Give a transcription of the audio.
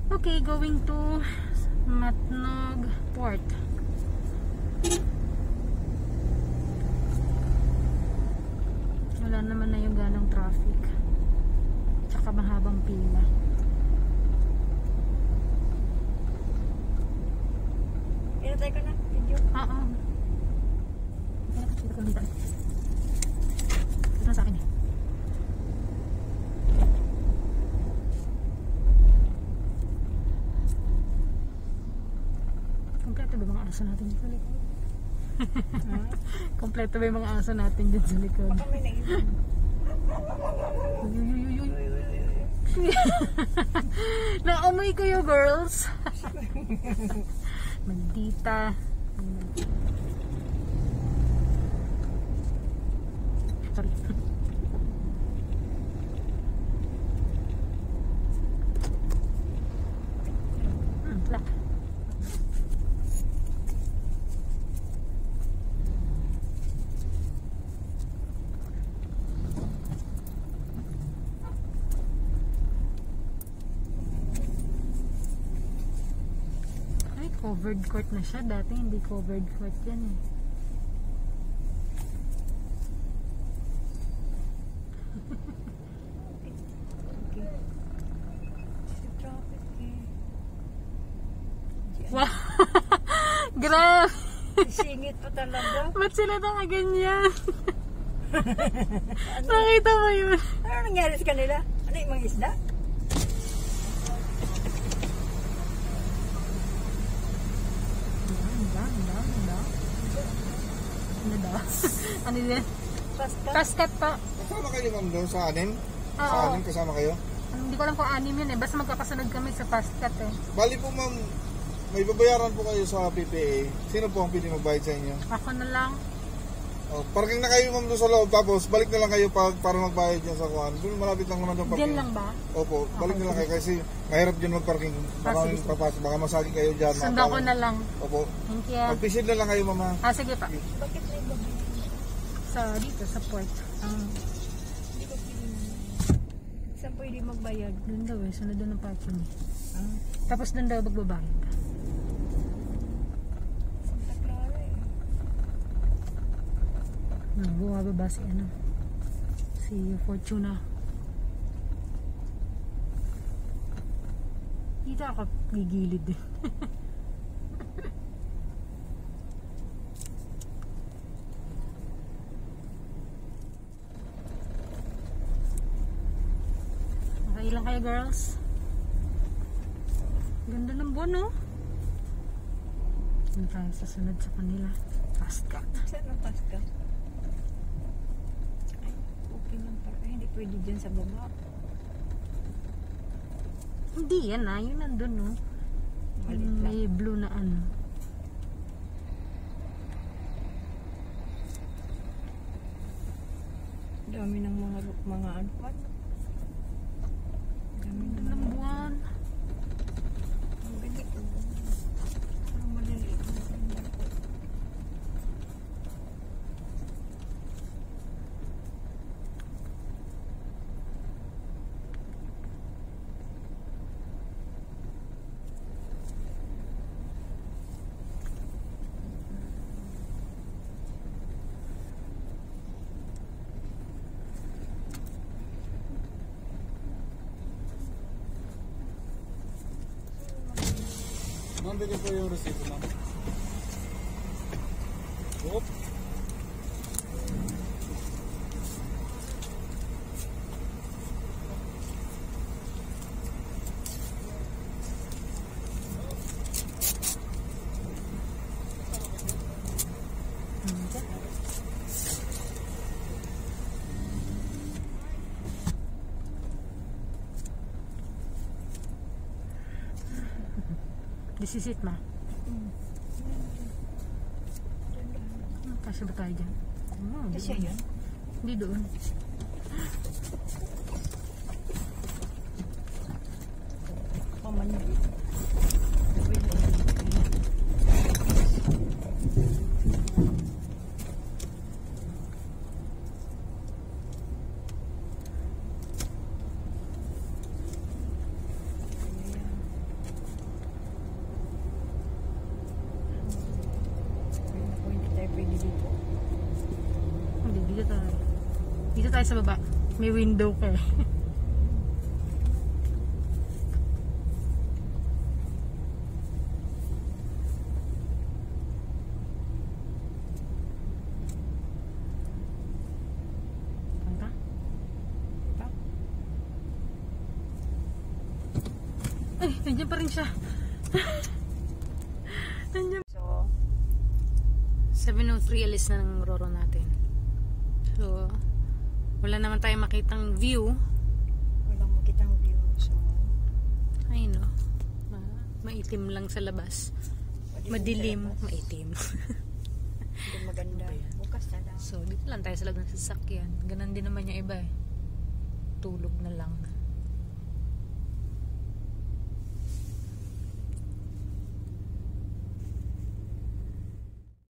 Okay, going to Matnog Port. Wala naman na yung ganong traffic. Tsaka mahabang pila. Inatay ko na video. Oo. Ito ko dito. Ito na sa akin eh. Kompleto ba mga aso natin dito sa likod? Kompleto ba yung mga aso natin dito sa likod? Baka may naiwan. Naamoy ko yung girls. Maldita. Sorry. Black. Covered court na siya. Dati hindi covered court yan eh. Okay. Sa traffic eh. Wow! Grabe! Singit pa talaga. Ba't sila nakaganyan? Nakita mo yun? Ano nangyari sa kanila? Ano yung mga isda? Ano daw? Ano din? Pasta? Kaskat pa. Kasama kayo ma'am doon sa anim? Sa Oo. anim kasama kayo? Hindi ko alam kung anim yun eh. Basta magkapasunod kami sa paskat eh. Bali po ma'am, may babayaran po kayo sa PPA. Sino po ang pwede magbayad sa inyo? Ako na lang. Oh, parking na kayo ma'am doon sa loob, tapos balik na lang kayo para magbayad niya sa kuhan. Doon malapit lang naman doon parking. Diyan lang ba? Opo, balik na lang kayo kasi mahirap dyan magparking. Baka sige, sige. papasok, baka masagi kayo dyan. Sundan ko na lang. Opo. Thank you. Magpisid na lang kayo mama. Sige pa. Bakit may babi? Dito sa port. Hindi ko pili. Saan pwede magbayad? Doon daw eh. Sunod doon ang parking. Ah, Tapos doon daw magbabayad. Santa Clara eh. Bumababa si ano. Si Fortuna. Dito ako gigilid din. Okay lang kayo girls. Ganda ng buwan no? Doon tayo sa sunod sa kanila. Fast cut. Saan ang Paska? Ay, okay lang para. Ay, hindi pwede dyan sa baba. Hindi yan ah. Yun nandun no. Malit lang. May blue na ano. Dami ng mga ano pa. Dami Ganda ng ng buwan. ang galit. Parang maliliit na sila. Ma'am, bigyan po yung receipt ma'am. Oop. This is it ma. Kasi ba tayo dyan? Kasi yun. Hindi doon. Pamanyo. tayo sa baba. May window ka eh. Tangka? Ay, nandiyan pa rin siya. Nandiyan. So, 7:03 alis na ng Roro natin. So, wala naman tayong makitang view. walang makitang view. So, Ay no. Maitim lang sa labas. Madilim. sa labas. Maitim. Hindi maganda. Bukas na lang. So, dito lang tayo sa loob ng sasakyan. Ganon din naman yung iba eh. Tulog na lang.